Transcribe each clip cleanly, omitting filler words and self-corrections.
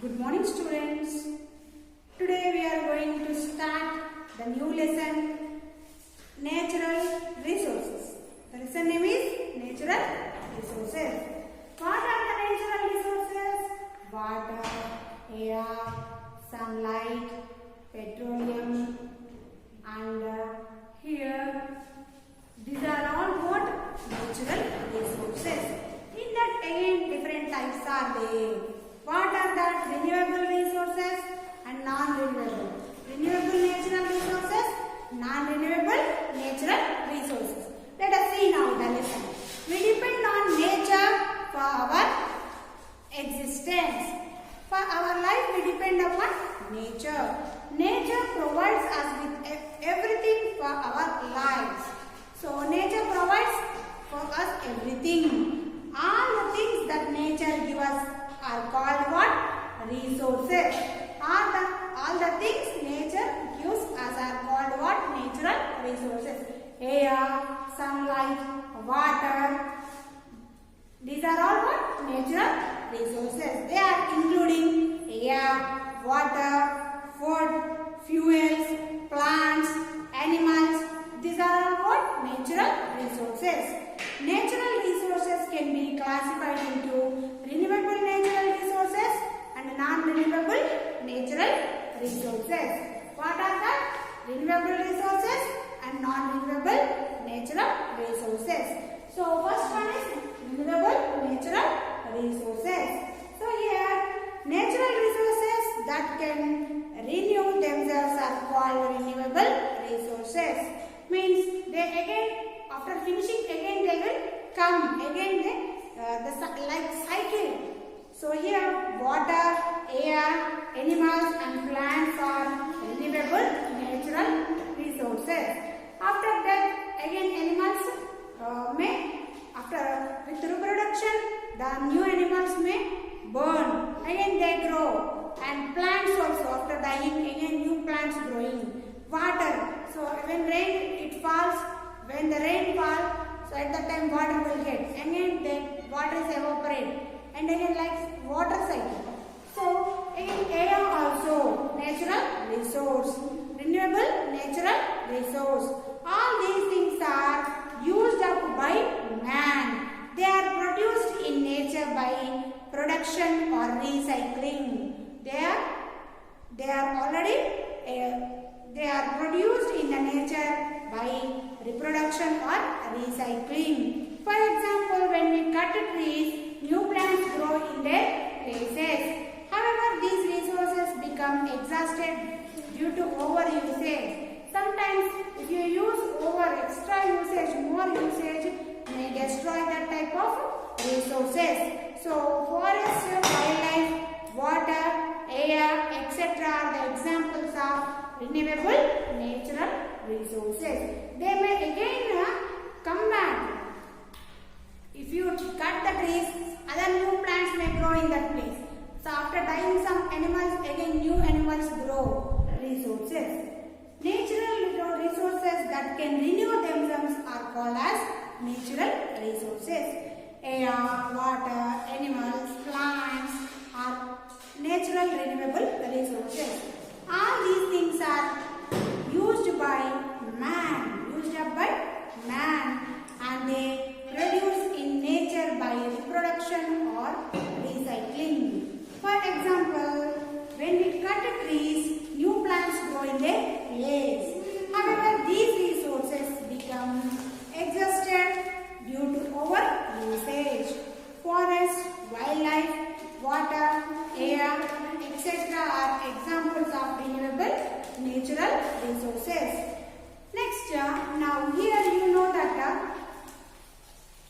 Good morning students. Today we are going to start the new lesson Natural Resources. The lesson name is Natural Resources. What are the natural resources? Water, air, sunlight, petroleum and here these are all what? Natural resources. In that again different types are there. What are that? Renewable resources and non-renewable. Renewable natural resources, non-renewable natural resources. Let us see now the lesson. We depend on nature for our existence. For our life we depend upon nature. Nature provides us with everything for our lives. So nature provides for us everything. All the things that nature gives us are called what? Resources. All the things nature gives us are called what? Natural resources. Air, sunlight, water. These are all what? Natural resources. They are including air, water, food, fuels, plants, animals. These are all what? Natural resources. Natural resources can be classified into renewable natural resources and non-renewable natural resources. What are that? Renewable resources and non-renewable natural resources. So first one is renewable natural resources. So here natural resources that can renew themselves are called renewable resources. Means they again after finishing again they will come again like cycle. So here water, air, animals and plants are renewable natural resources. After that again animals may after with reproduction the new animals may born. Again they grow and plants also after dying again new plants growing. Water. So when rain it falls, when the rain falls, so at that time water will get. Again the water is evaporate. And again like water cycle. So again air also natural resource. Renewable natural resource. All these things are used up by man. They are produced in nature by production or recycling. They are already they are produced in the nature by reproduction or recycling. For example, when we cut trees, new plants grow in their places. However, these resources become exhausted due to overusage. Sometimes, if you use extra usage, more usage may destroy that type of resources. So, forest, wildlife, water, air, etc. are the examples of renewable natural resources. They may again come back. If you cut the trees, other new plants may grow in that place. So after dying some animals, again new animals grow. Resources. Natural resources that can renew themselves are called as natural resources. Air, water, animals, plants are natural renewable resources. All these things are used by man and they produce in nature by reproduction or recycling. For example, when we cut trees, new plants grow in their place. However, these resources become exhausted due to overusage. Forest, wildlife, water, air, etc. are examples of renewable natural resources. Next, now here you know that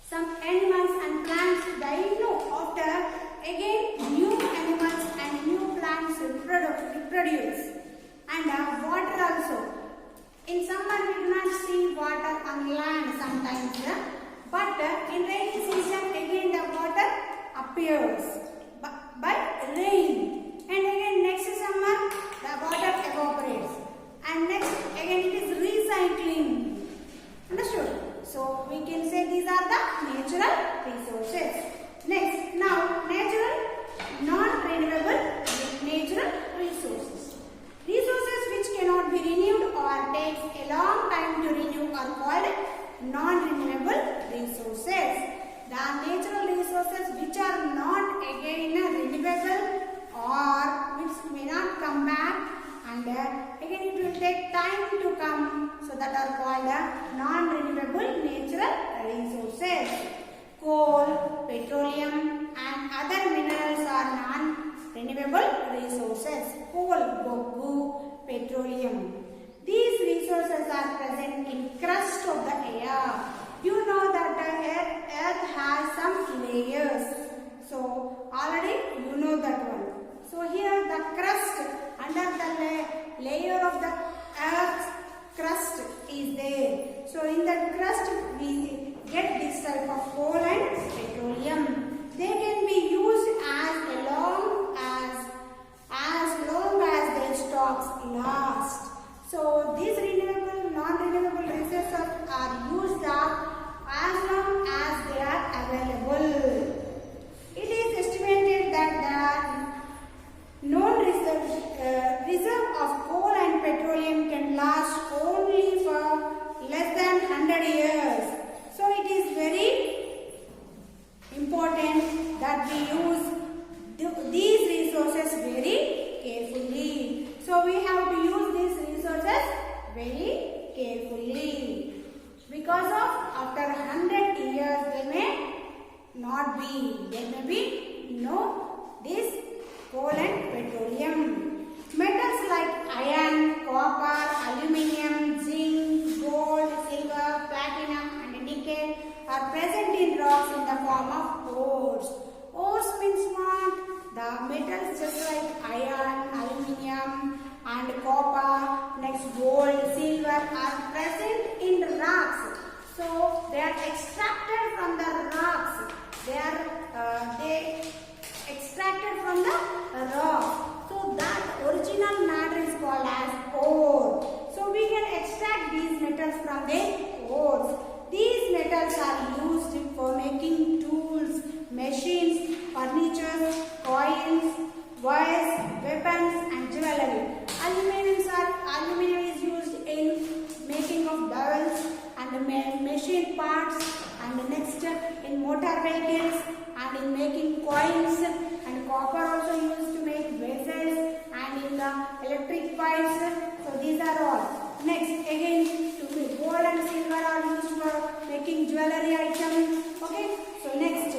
some animals and plants die after again new animals and new plants reproduce. And water also. In summer we do not see water on land sometimes, but in rainy season again the water appears by rain. And again next summer the water evaporates. And next again it is recycling. Understood? So we can say these are the natural resources. Next, now natural non-renewable the natural resources which are not again renewable or which may not come back, and again it will take time to come, so that are called non-renewable natural resources. Coal, petroleum and other minerals are non-renewable resources. Coal, boggu, petroleum. These resources are present in crust of the air. You know that the earth has some layers. So already you know that one. So here the crust, under the layer of the earth's crust is there. So in that crust we get this type of coal and petroleum. They can be used as long as their stocks last. So these renewable, non-renewable resources are used up as long as they are available. It is estimated that the known reserve of coal and petroleum can last only for less than 100 years. So it is very important that we use these resources very carefully. So we have to use these resources very carefully, because of after 100 years there may be no this coal and petroleum. Metals like iron, copper, aluminium, zinc, gold, silver, platinum and nickel are present in rocks in the form of ores. Ores means what? The metals just like iron, aluminium and copper, next gold, silver are present in the rocks. So they are extracted from the rocks. They extracted from the rock. So that original matter is called as ore. So we can extract these metals from the ores. These metals are used for making tools, machines, furniture, coins, wires, weapons and jewelry. Aluminium is used in making of dowels and machine parts, and next in motor vehicles and in making coins, and copper also used to make vessels and in the electric pipes. So these are all. Next again gold and silver are used for making jewelry items. Okay. So next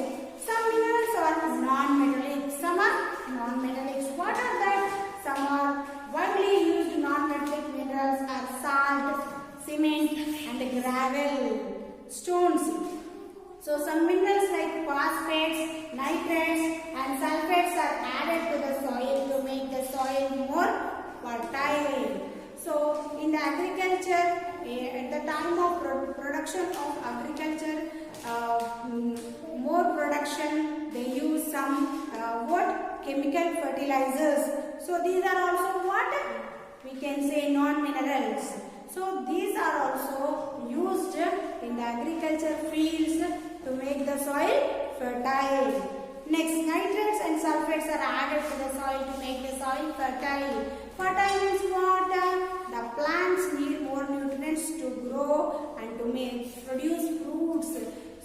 some minerals are non-metallic. Some are non-metallic. What are that? Some are widely used non-metallic minerals are salt, cement and gravel, stones. So some minerals like phosphates, nitrates and sulfates are added to the soil to make the soil more fertile. So in the agriculture, at the time of production of agriculture, more production, they use some chemical fertilizers. So these are also what we can say non-minerals. So these are also used in the agriculture fields to make the soil fertile. Next, nitrates and sulfates are added to the soil to make the soil fertile. Fertile means what? The plants need more nutrients to grow and to produce fruits.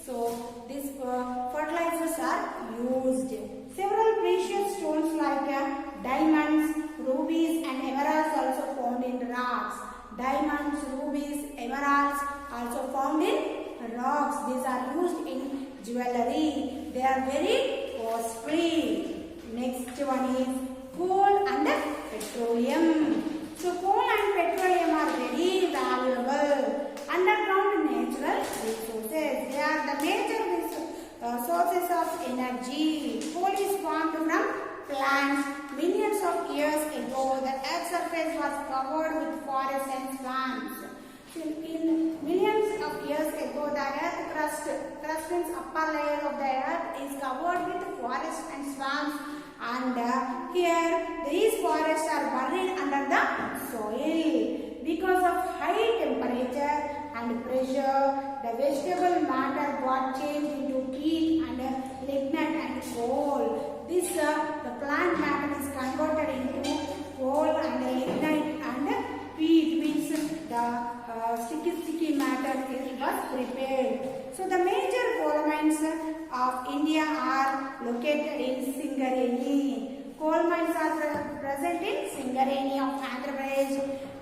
So these fertilizers are used. Several precious stones like diamonds, rubies and emeralds also found in rocks. Diamonds, rubies, emeralds also found in rocks. These are used in jewelry. They are very costly. Next one is coal and petroleum. So coal and petroleum are very valuable underground natural resources. They are the major sources of energy. Coal is formed from plants. Millions of years ago, the earth's surface was covered with forests and swamps. In millions of years ago, the earth crust means upper layer of the earth is covered with forests and swamps, and here these forests are buried under the soil. Because of high temperature and pressure, the vegetable matter got changed into peat and lignite and coal. This the plant matter is converted into coal and lignite and peat, means the sticky matter was prepared. So the major coal mines of India are located in Singareni. Coal mines are present in Singareni of Andhra Pradesh,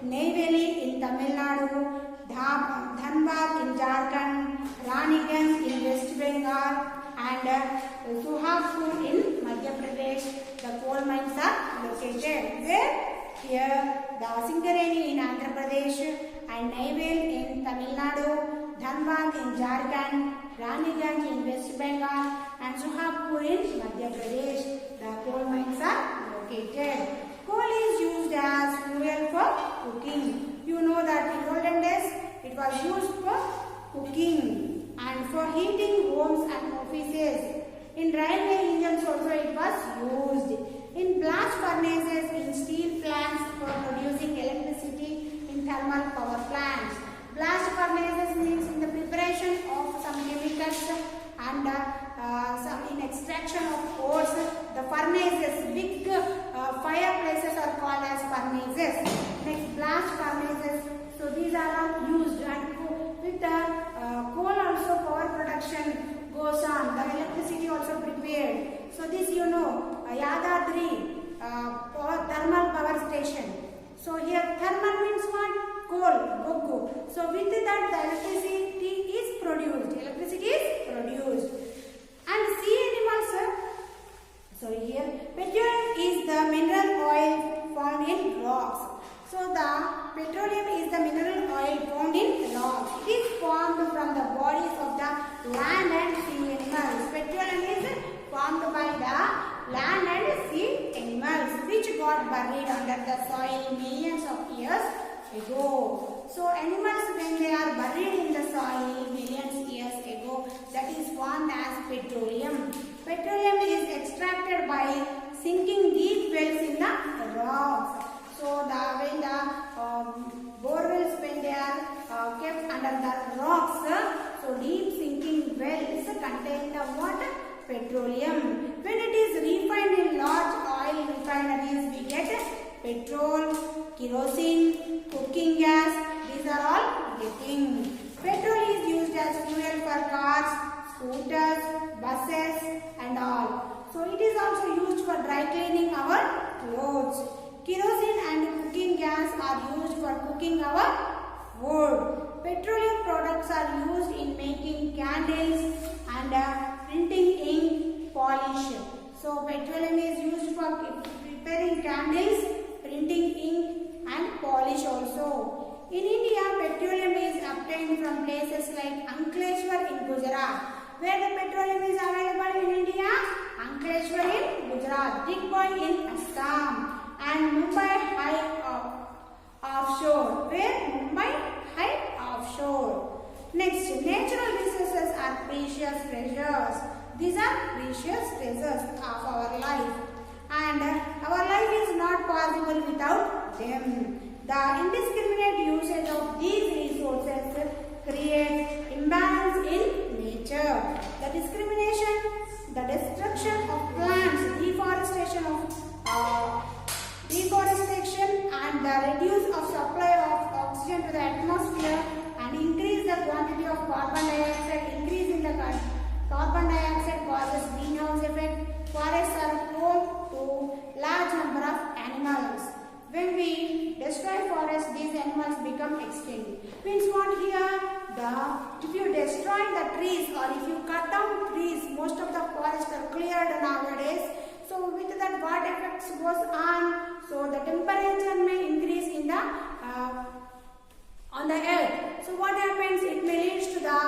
Neyveli in Tamil Nadu, Dhanbad in Jharkhand, Raniganj in West Bengal, and Suhagpur in Madhya Pradesh. The coal mines are located where? Here the Singareni in Andhra Pradesh and Neyveli in Tamil Nadu, Dhanbad in Jharkhand, Raniganj in West Bengal and Suhagpur in Madhya Pradesh. The coal mines are located. Coal is used as fuel for cooking. You know that in olden days it was used for cooking and for heating homes and offices. In railway engines also it was used. In blast furnaces, in steel plants for producing electricity, in thermal power plants. Blast furnaces means in the preparation of some chemicals and some in extraction of ores. The furnaces, big fireplaces are called as furnaces. Next, blast furnaces. So these are all used, and with the coal also power production goes on. The electricity also prepared. So this you know, Yadadri thermal power station. So here thermal means what? Coal, Gogu. So with that the electricity is produced. Electricity is produced. And sea animals, so here petroleum is the mineral oil found in rocks. So the petroleum is the mineral oil found in rocks. It is formed from the bodies of the land and sea animals. Petroleum is formed by the land and sea animals which got buried under the soil millions of years ago. So animals when they are buried in the soil millions years ago, that is formed as petroleum. Petroleum is extracted by sinking deep wells in the rocks. So when the borewells when they are kept under the rocks, so deep sinking wells contain the water petroleum. When it is refined in large oil refineries, we get petrol, kerosene, cooking gas. These are all getting. Petrol is used as fuel for cars, scooters, buses and all. So it is also used for dry cleaning our clothes. Kerosene and cooking gas are used for cooking our food. Petroleum products are used in making candles and printing ink, polish. So petroleum is used for preparing candles, printing ink and polish also. In India, petroleum is obtained from places like Ankleshwar in Gujarat. Where the petroleum is available in India? Ankleshwar in Gujarat, Digboi in Assam and Mumbai High offshore. Where? Mumbai High offshore. Next, natural resources are precious treasures. These are precious treasures of our life, and our life is not possible without them. The indiscriminate usage of these resources creates imbalance in nature. The discrimination, the destruction of plants, deforestation and the reduce of supply of oxygen to the atmosphere and increase the quantity of carbon dioxide. Increase in the carbon dioxide causes greenhouse effect. Forests are home to large number of animals. When we destroy forests, these animals become extinct. Means what here? If you destroy the trees or if you cut down trees, most of the forests are cleared nowadays. So with that, what effects goes on? So the temperature may increase in the on the earth. So what happens? It may lead to the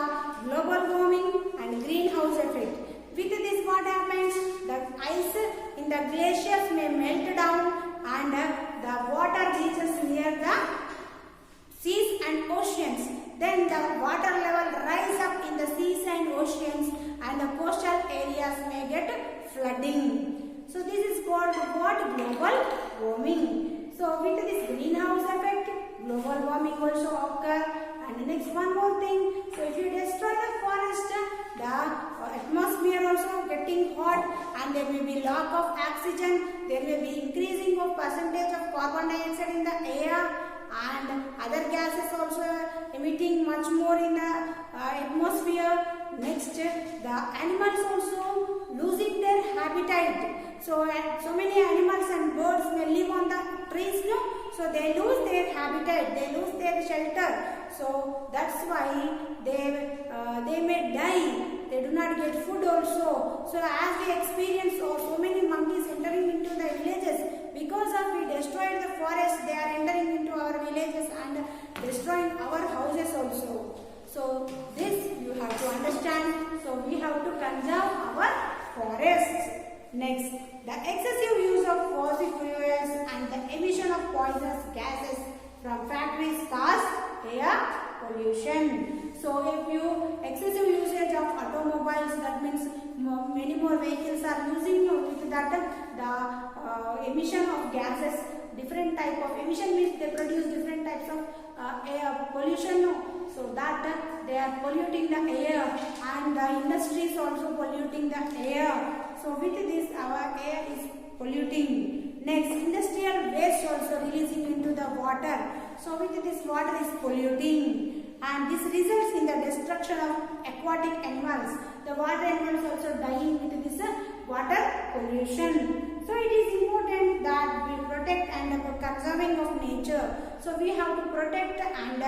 global warming and greenhouse effect. With this, what happens? The ice in the glaciers may melt down and the water reaches near the seas and oceans. Then the water level rise up in the seas and oceans and the coastal areas may get flooding. So this is called what? Global warming. So with this greenhouse effect, global warming also occur. And next one more thing. So if you destroy the forest, the atmosphere also getting hot and there may be lack of oxygen. There may be increasing of percentage of carbon dioxide in the air and other gases also emitting much more in the atmosphere. Next, the animals also losing their habitat. So many animals and birds may live on the trees, no? So they lose their habitat, they lose their shelter. So that's why they may die. They do not get food also. So as we experience so many monkeys entering into the villages, because of we destroyed the forest, they are entering into our villages and destroying our houses also. So this you have to understand. So we have to conserve our forests. Next, the excessive use of fossil fuels and the emission of poisonous gases from factories cause air pollution. So if you excessive usage of automobiles, that means many more vehicles are using, with that the emission of gases, different type of emission means they produce different types of air pollution. So that they are polluting the air, and the industries also polluting the air. So with this our air is polluting. Next, industrial waste also releasing into the water. So with this water is polluting, and this results in the destruction of aquatic animals. The water animals also dying with this water pollution. So it is important that we protect and conserving of nature. So we have to protect and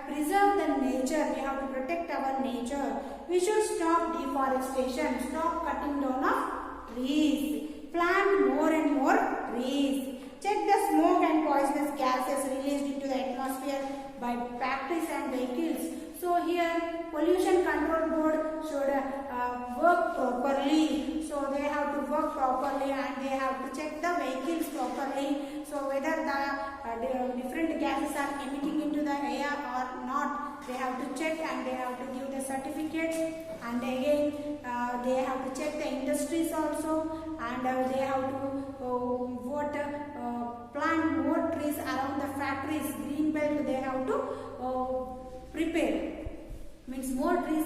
preserve the nature. We have to protect our nature. We should stop deforestation, stop cutting down of trees, plant more and more trees. Check the smoke and poisonous gases released into the atmosphere by factories and vehicles. So here pollution control board should work properly. So they have to work properly, and they have to check the vehicles properly. So whether the different gases are emitting into the air or not, they have to check, and they have to give the certificates. And again they have to check the industries also, and they have to plant more trees around the factories. Green belt they have to prepare, means more trees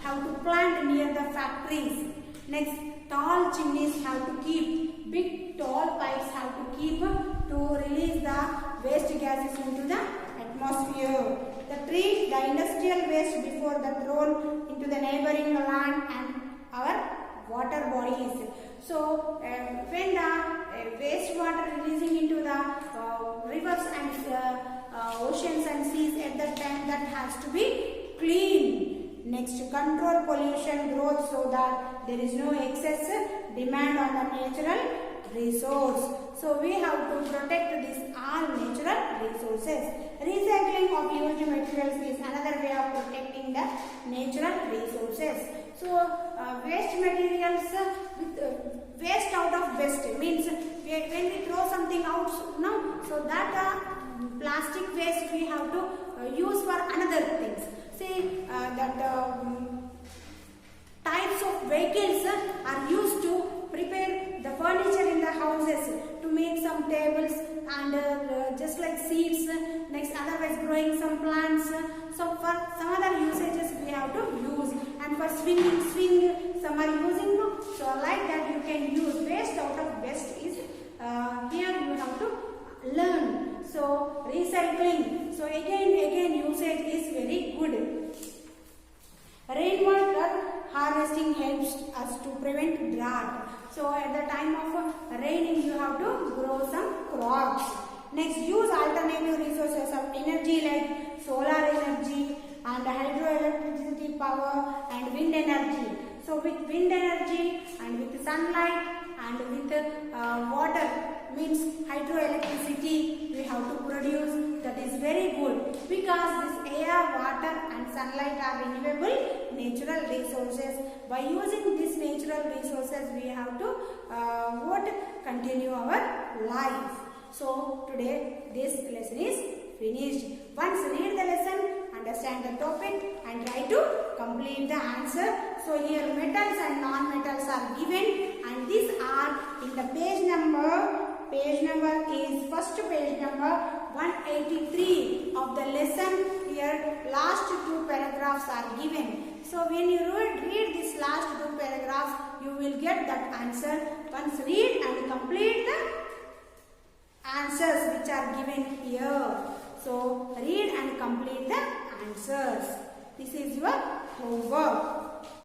have to plant near the factories. Next, tall chimneys have to keep, big tall pipes have to keep to release the waste gases into the atmosphere. Treat the industrial waste before the thrown into the neighboring land and our water bodies. So when the waste water releasing into the rivers and oceans and seas, at that time that has to be clean. Next, control pollution growth so that there is no excess demand on the natural resource. So we have to protect these all natural resources. Recycling of used materials is another way of protecting the natural resources. So waste materials with waste out of waste means when we throw something out, no, so that plastic waste we have to use for another things. See that types of vehicles are used to prepare the furniture in the houses, to make some tables and just like seats. Next, otherwise growing some plants. So for some other usages we have to use, and for swing some are using. So like that you can use waste out of waste is here you have to learn. So recycling. So again usage is very good. Rainwater harvesting helps us to prevent drought. So at the time of raining you have to grow some crops. Next, use alternative resources of energy like solar energy and hydroelectricity power and wind energy. So with wind energy and with sunlight and with water means hydroelectricity we have to produce. That is very good, because this air, water and sunlight are renewable natural resources. By using these natural resources we have to continue our life. So today this lesson is finished. Once read the lesson, understand the topic and try to complete the answer. So here metals and non-metals are given, and these are in the page number is first page number 183 of the lesson. Here last two paragraphs are given. So when you read this last two paragraphs, you will get that answer. Once read and complete the answers which are given here. So read and complete the answers. This is your homework.